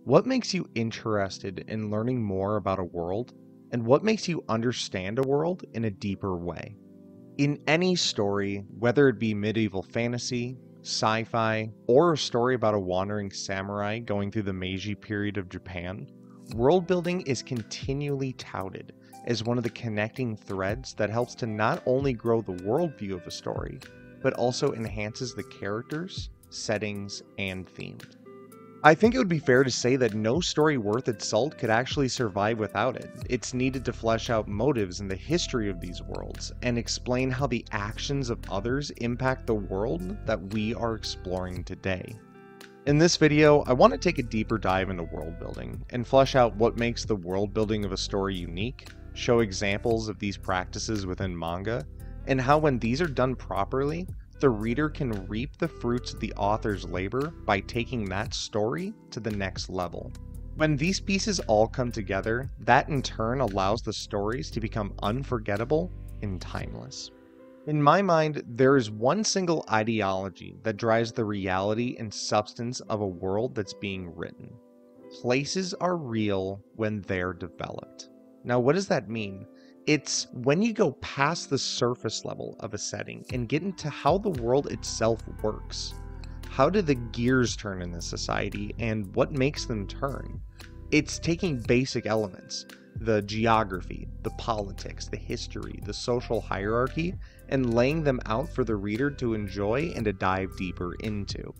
What makes you interested in learning more about a world, and what makes you understand a world in a deeper way? In any story, whether it be medieval fantasy, sci fi, or a story about a wandering samurai going through the Meiji period of Japan, world building is continually touted as one of the connecting threads that helps to not only grow the worldview of a story, but also enhances the characters, settings, and themes. I think it would be fair to say that no story worth its salt could actually survive without it. It's needed to flesh out motives and the history of these worlds, and explain how the actions of others impact the world that we are exploring today. In this video, I want to take a deeper dive into world building, and flesh out what makes the world building of a story unique, show examples of these practices within manga, and how when these are done properly, the reader can reap the fruits of the author's labor by taking that story to the next level. When these pieces all come together, that in turn allows the stories to become unforgettable and timeless. In my mind, there is one single ideology that drives the reality and substance of a world that's being written. Places are real when they're developed. Now, what does that mean? It's when you go past the surface level of a setting and get into how the world itself works. How do the gears turn in this society, and what makes them turn? It's taking basic elements, the geography, the politics, the history, the social hierarchy, and laying them out for the reader to enjoy and to dive deeper into.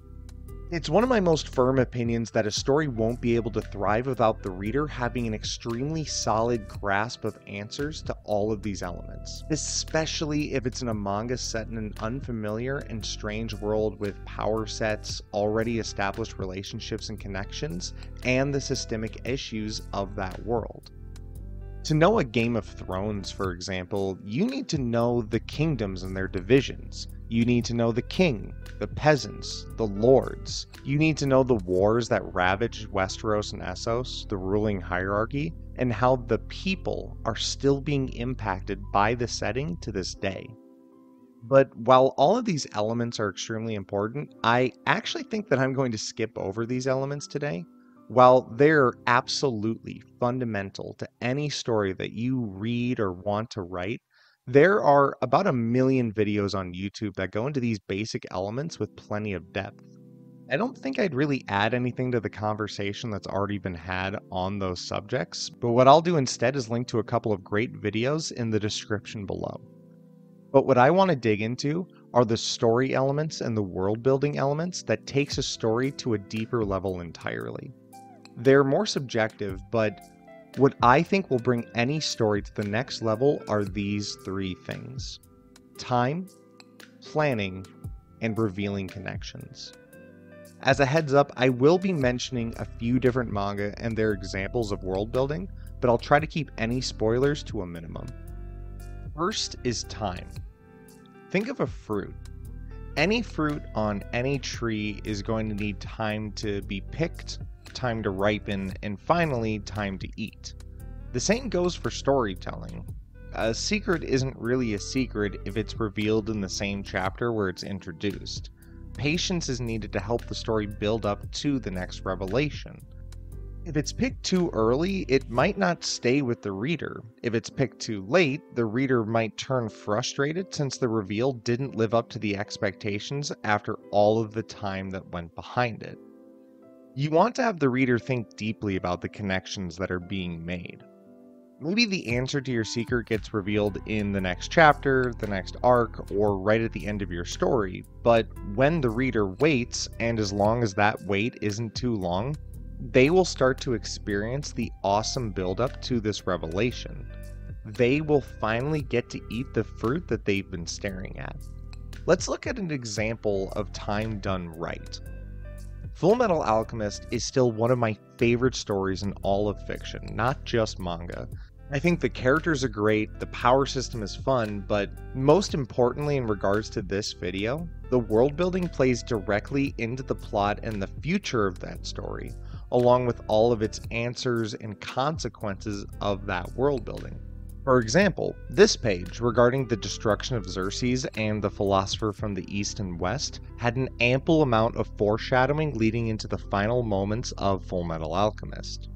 It's one of my most firm opinions that a story won't be able to thrive without the reader having an extremely solid grasp of answers to all of these elements, especially if it's in a manga set in an unfamiliar and strange world with power sets, already established relationships and connections, and the systemic issues of that world. To know a Game of Thrones, for example, you need to know the kingdoms and their divisions. You need to know the king, the peasants, the lords. You need to know the wars that ravaged Westeros and Essos, the ruling hierarchy, and how the people are still being impacted by the setting to this day. But while all of these elements are extremely important, I actually think that I'm going to skip over these elements today. While they're absolutely fundamental to any story that you read or want to write, there are about 1 million videos on YouTube that go into these basic elements with plenty of depth. I don't think I'd really add anything to the conversation that's already been had on those subjects, but what I'll do instead is link to a couple of great videos in the description below. But what I want to dig into are the story elements and the world building elements that takes a story to a deeper level entirely. They're more subjective, but what I think will bring any story to the next level are these 3 things: time, planning, and revealing connections. As a heads up, I will be mentioning a few different manga and their examples of world building, but I'll try to keep any spoilers to a minimum. First is time. Think of a fruit. Any fruit on any tree is going to need time to be picked, time to ripen, and finally time to eat. The same goes for storytelling. A secret isn't really a secret if it's revealed in the same chapter where it's introduced. Patience is needed to help the story build up to the next revelation. If it's picked too early, it might not stay with the reader. If it's picked too late, the reader might turn frustrated since the reveal didn't live up to the expectations after all of the time that went behind it. You want to have the reader think deeply about the connections that are being made. Maybe the answer to your secret gets revealed in the next chapter, the next arc, or right at the end of your story, but when the reader waits, and as long as that wait isn't too long, they will start to experience the awesome buildup to this revelation. They will finally get to eat the fruit that they've been staring at. Let's look at an example of time done right. Fullmetal Alchemist is still one of my favorite stories in all of fiction, not just manga. I think the characters are great, the power system is fun, but most importantly in regards to this video, the world building plays directly into the plot and the future of that story, along with all of its answers and consequences of that world building. For example, this page regarding the destruction of Xerxes and the philosopher from the East and West had an ample amount of foreshadowing leading into the final moments of Fullmetal Alchemist.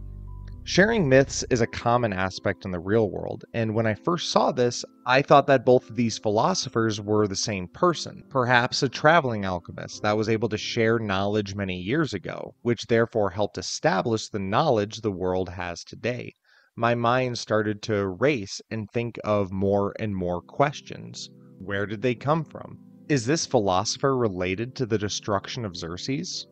Sharing myths is a common aspect in the real world, and when I first saw this, I thought that both of these philosophers were the same person, perhaps a traveling alchemist that was able to share knowledge many years ago, which therefore helped establish the knowledge the world has today. My mind started to race and think of more and more questions. Where did they come from? Is this philosopher related to the destruction of Xerxes?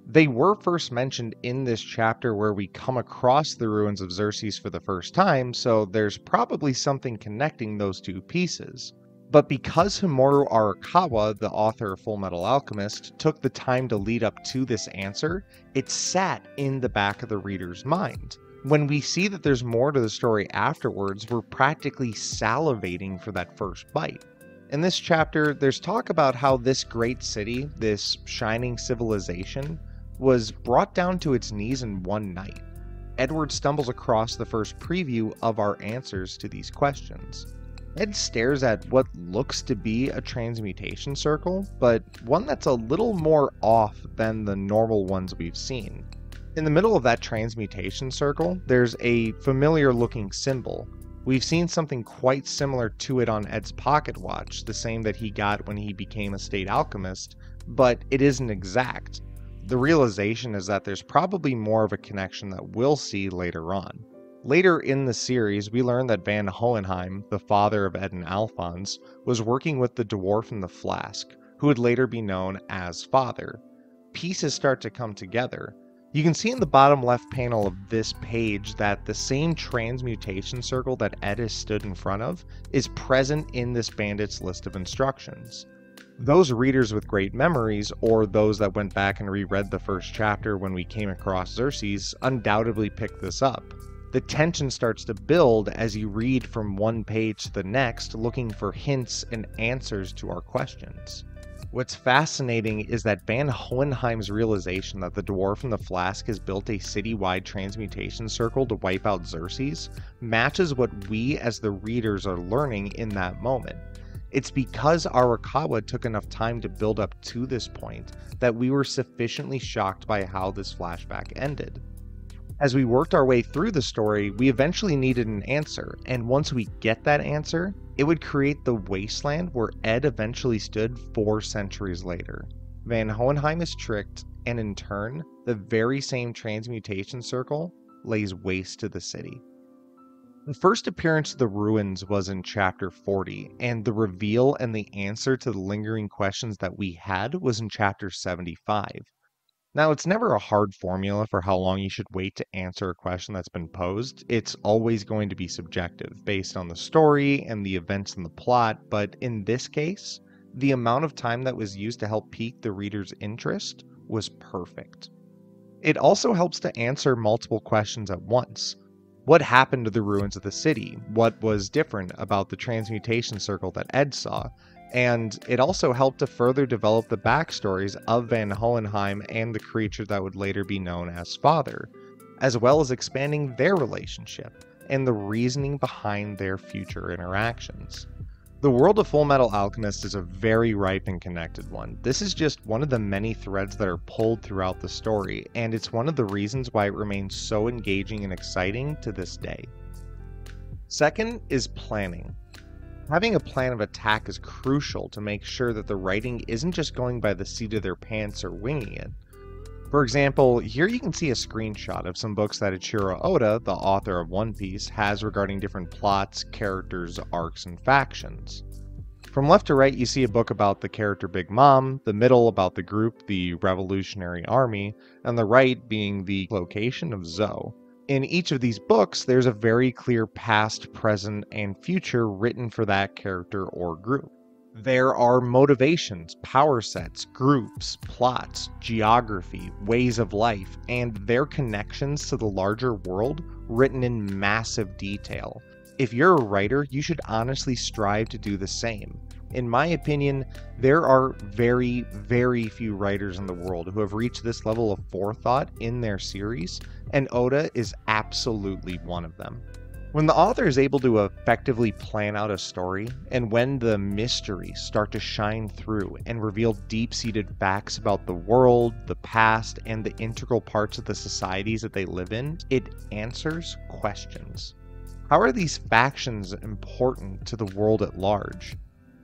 They were first mentioned in this chapter where we come across the ruins of Xerxes for the first time, so there's probably something connecting those two pieces. But because Hiromu Arakawa, the author of Fullmetal Alchemist, took the time to lead up to this answer, it sat in the back of the reader's mind. When we see that there's more to the story afterwards, we're practically salivating for that first bite. In this chapter, there's talk about how this great city, this shining civilization, was brought down to its knees in one night. Edward stumbles across the first preview of our answers to these questions. Ed stares at what looks to be a transmutation circle, but one that's a little more off than the normal ones we've seen. In the middle of that transmutation circle, there's a familiar looking symbol. We've seen something quite similar to it on Ed's pocket watch, the same that he got when he became a state alchemist, but it isn't exact. The realization is that there's probably more of a connection that we'll see later on. Later in the series, we learn that Van Hohenheim, the father of Ed and Alphonse, was working with the dwarf in the flask, who would later be known as Father. Pieces start to come together. You can see in the bottom left panel of this page that the same transmutation circle that Ed has stood in front of is present in this bandit's list of instructions. Those readers with great memories, or those that went back and reread the first chapter when we came across Xerxes, undoubtedly picked this up. The tension starts to build as you read from one page to the next, looking for hints and answers to our questions. What's fascinating is that Van Hohenheim's realization that the dwarf in the flask has built a citywide transmutation circle to wipe out Xerxes matches what we as the readers are learning in that moment. It's because Arakawa took enough time to build up to this point that we were sufficiently shocked by how this flashback ended. As we worked our way through the story, we eventually needed an answer, and once we get that answer, it would create the wasteland where Ed eventually stood 4 centuries later. Van Hohenheim is tricked, and in turn, the very same transmutation circle lays waste to the city. The first appearance of the ruins was in chapter 40, and the reveal and the answer to the lingering questions that we had was in chapter 75. Now, it's never a hard formula for how long you should wait to answer a question that's been posed. It's always going to be subjective, based on the story and the events in the plot, but in this case, the amount of time that was used to help pique the reader's interest was perfect. It also helps to answer multiple questions at once. What happened to the ruins of the city? What was different about the transmutation circle that Ed saw? And it also helped to further develop the backstories of Van Hohenheim and the creature that would later be known as Father, as well as expanding their relationship and the reasoning behind their future interactions. The world of Fullmetal Alchemist is a very ripe and connected one. This is just one of the many threads that are pulled throughout the story, and it's one of the reasons why it remains so engaging and exciting to this day. Second is planning. Having a plan of attack is crucial to make sure that the writing isn't just going by the seat of their pants or winging it. For example, here you can see a screenshot of some books that Eiichiro Oda, the author of One Piece, has regarding different plots, characters, arcs, and factions. From left to right, you see a book about the character Big Mom, the middle about the group, the Revolutionary Army, and the right being the location of Zou. In each of these books, there's a very clear past, present, and future written for that character or group. There are motivations, power sets, groups, plots, geography, ways of life, and their connections to the larger world written in massive detail. If you're a writer, you should honestly strive to do the same. In my opinion, there are very, very few writers in the world who have reached this level of forethought in their series, and Oda is absolutely one of them. When the author is able to effectively plan out a story, and when the mysteries start to shine through and reveal deep-seated facts about the world, the past, and the integral parts of the societies that they live in, it answers questions. How are these factions important to the world at large?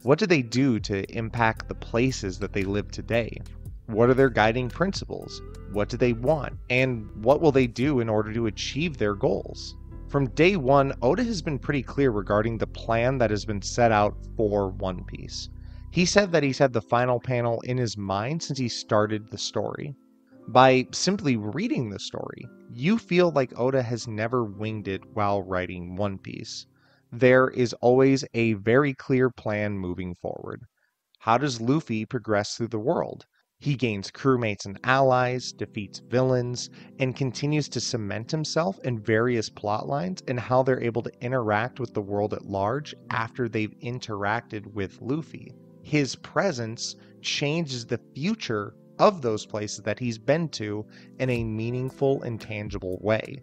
What do they do to impact the places that they live today? What are their guiding principles? What do they want? And what will they do in order to achieve their goals? From day one, Oda has been pretty clear regarding the plan that has been set out for One Piece. He said that he's had the final panel in his mind since he started the story. By simply reading the story, you feel like Oda has never winged it while writing One Piece. There is always a very clear plan moving forward. How does Luffy progress through the world? He gains crewmates and allies, defeats villains, and continues to cement himself in various plot lines and how they're able to interact with the world at large after they've interacted with Luffy. His presence changes the future of those places that he's been to in a meaningful and tangible way.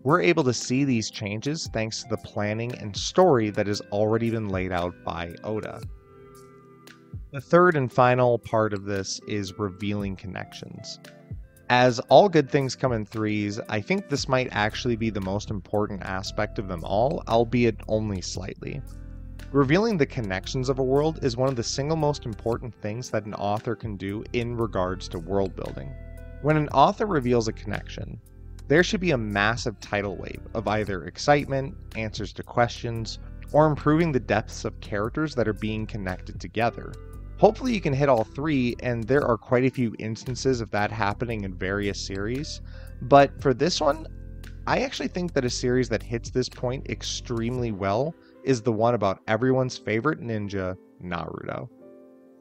We're able to see these changes thanks to the planning and story that has already been laid out by Oda. The third and final part of this is revealing connections. As all good things come in threes, I think this might actually be the most important aspect of them all, albeit only slightly. Revealing the connections of a world is one of the single most important things that an author can do in regards to world building. When an author reveals a connection, there should be a massive tidal wave of either excitement, answers to questions, or improving the depths of characters that are being connected together. Hopefully you can hit all three, and there are quite a few instances of that happening in various series, but for this one, I actually think that a series that hits this point extremely well is the one about everyone's favorite ninja, Naruto.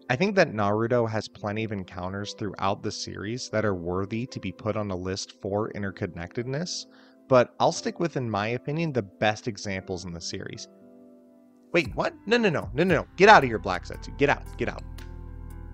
I think that Naruto has plenty of encounters throughout the series that are worthy to be put on a list for interconnectedness, but I'll stick with, in my opinion, the best examples in the series. Wait, what? No. Get out of here, Black Zetsu. Get out.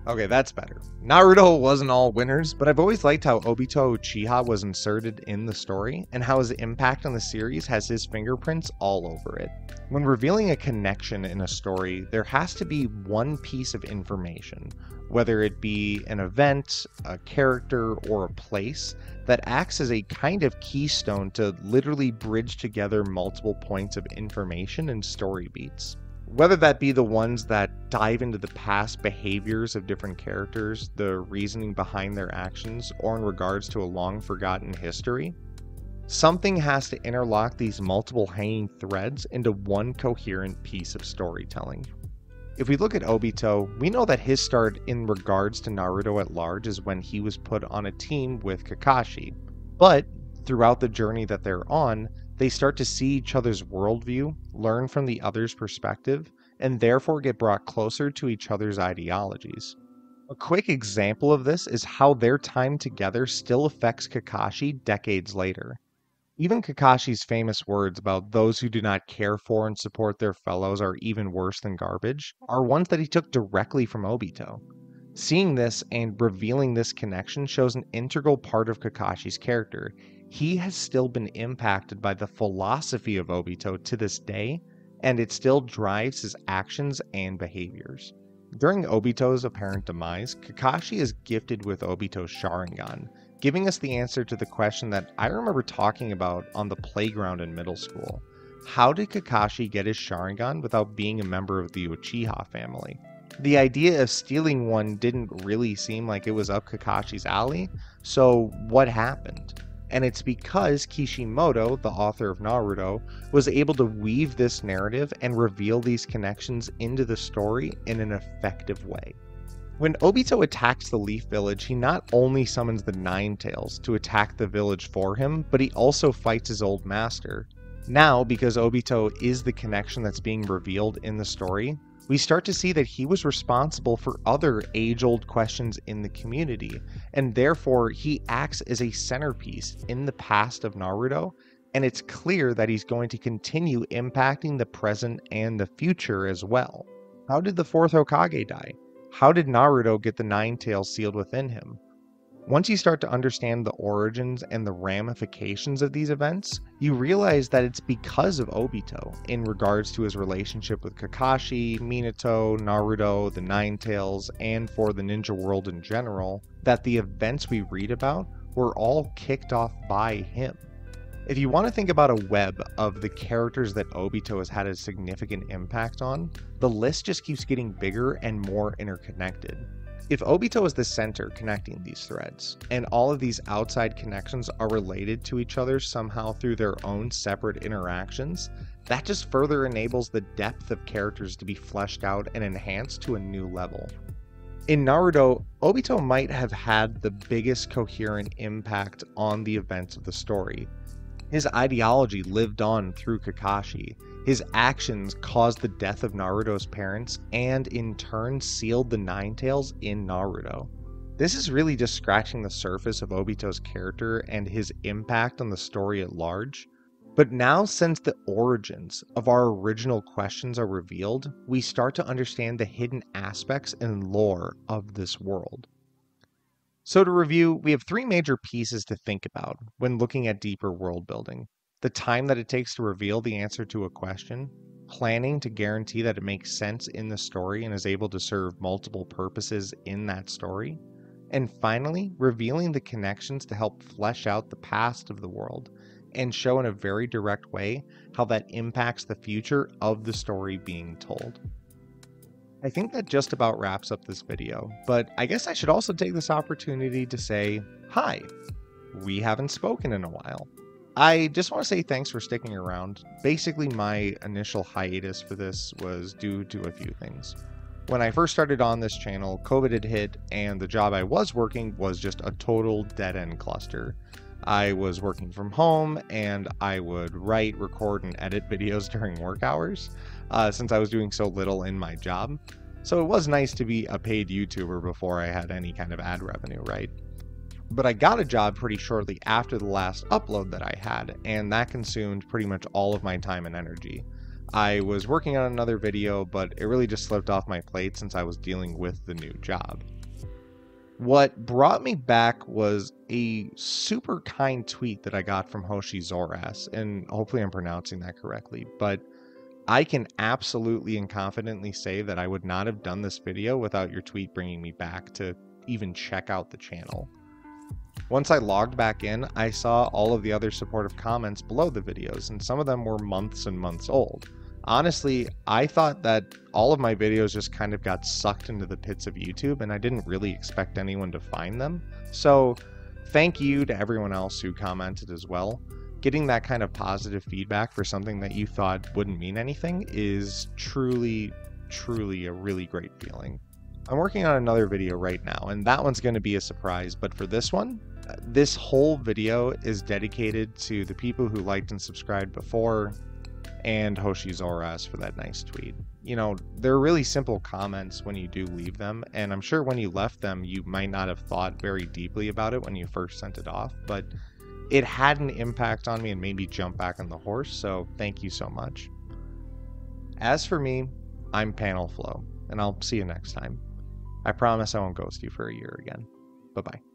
Okay, that's better. Naruto wasn't all winners, but I've always liked how Obito Uchiha was inserted in the story, and how his impact on the series has his fingerprints all over it. When revealing a connection in a story, there has to be one piece of information, whether it be an event, a character, or a place, that acts as a kind of keystone to literally bridge together multiple points of information and story beats. Whether that be the ones that dive into the past behaviors of different characters, the reasoning behind their actions, or in regards to a long forgotten history, something has to interlock these multiple hanging threads into one coherent piece of storytelling. If we look at Obito, we know that his start in regards to Naruto at large is when he was put on a team with Kakashi, but throughout the journey that they're on, they start to see each other's worldview, learn from the other's perspective, and therefore get brought closer to each other's ideologies. A quick example of this is how their time together still affects Kakashi decades later. Even Kakashi's famous words about those who do not care for and support their fellows are even worse than garbage are ones that he took directly from Obito. Seeing this and revealing this connection shows an integral part of Kakashi's character. He has still been impacted by the philosophy of Obito to this day, and it still drives his actions and behaviors. During Obito's apparent demise, Kakashi is gifted with Obito's Sharingan, giving us the answer to the question that I remember talking about on the playground in middle school. How did Kakashi get his Sharingan without being a member of the Uchiha family? The idea of stealing one didn't really seem like it was up Kakashi's alley, so what happened? And it's because Kishimoto, the author of Naruto, was able to weave this narrative and reveal these connections into the story in an effective way. When Obito attacks the Leaf Village, he not only summons the Nine Tails to attack the village for him, but he also fights his old master. Now, because Obito is the connection that's being revealed in the story, we start to see that he was responsible for other age-old questions in the community, and therefore he acts as a centerpiece in the past of Naruto, and it's clear that he's going to continue impacting the present and the future as well. How did the fourth Hokage die? How did Naruto get the Nine Tails sealed within him? Once you start to understand the origins and the ramifications of these events, you realize that it's because of Obito in regards to his relationship with Kakashi, Minato, Naruto, the Nine Tails, and for the ninja world in general, that the events we read about were all kicked off by him. If you want to think about a web of the characters that Obito has had a significant impact on, the list just keeps getting bigger and more interconnected. If Obito is the center connecting these threads, and all of these outside connections are related to each other somehow through their own separate interactions, that just further enables the depth of characters to be fleshed out and enhanced to a new level. In Naruto, Obito might have had the biggest coherent impact on the events of the story. His ideology lived on through Kakashi. His actions caused the death of Naruto's parents and in turn sealed the Nine Tails in Naruto. This is really just scratching the surface of Obito's character and his impact on the story at large. But now, since the origins of our original questions are revealed, we start to understand the hidden aspects and lore of this world. So to review, we have three major pieces to think about when looking at deeper world building. The time that it takes to reveal the answer to a question, planning to guarantee that it makes sense in the story and is able to serve multiple purposes in that story, and finally, revealing the connections to help flesh out the past of the world and show in a very direct way how that impacts the future of the story being told. I think that just about wraps up this video, but I guess I should also take this opportunity to say, hi, we haven't spoken in a while. I just want to say thanks for sticking around. Basically, my initial hiatus for this was due to a few things. When I first started on this channel, COVID had hit, and the job I was working was just a total dead-end cluster. I was working from home, and I would write, record, and edit videos during work hours, since I was doing so little in my job. So it was nice to be a paid YouTuber before I had any kind of ad revenue, right? But I got a job pretty shortly after the last upload that I had, and that consumed pretty much all of my time and energy. I was working on another video, but it really just slipped off my plate since I was dealing with the new job. What brought me back was a super kind tweet that I got from Hoshi Zoras, and hopefully I'm pronouncing that correctly, but I can absolutely and confidently say that I would not have done this video without your tweet bringing me back to even check out the channel. Once I logged back in, I saw all of the other supportive comments below the videos, and some of them were months and months old. Honestly, I thought that all of my videos just kind of got sucked into the pits of YouTube, and I didn't really expect anyone to find them. So thank you to everyone else who commented as well. Getting that kind of positive feedback for something that you thought wouldn't mean anything is truly, truly a really great feeling. I'm working on another video right now, and that one's going to be a surprise, but for this one, this whole video is dedicated to the people who liked and subscribed before, and Hoshi Zoras for that nice tweet. You know, they're really simple comments when you do leave them, and I'm sure when you left them, you might not have thought very deeply about it when you first sent it off, but it had an impact on me and made me jump back on the horse, so thank you so much. As for me, I'm Panel Flow, and I'll see you next time. I promise I won't ghost you for a year again. Bye-bye.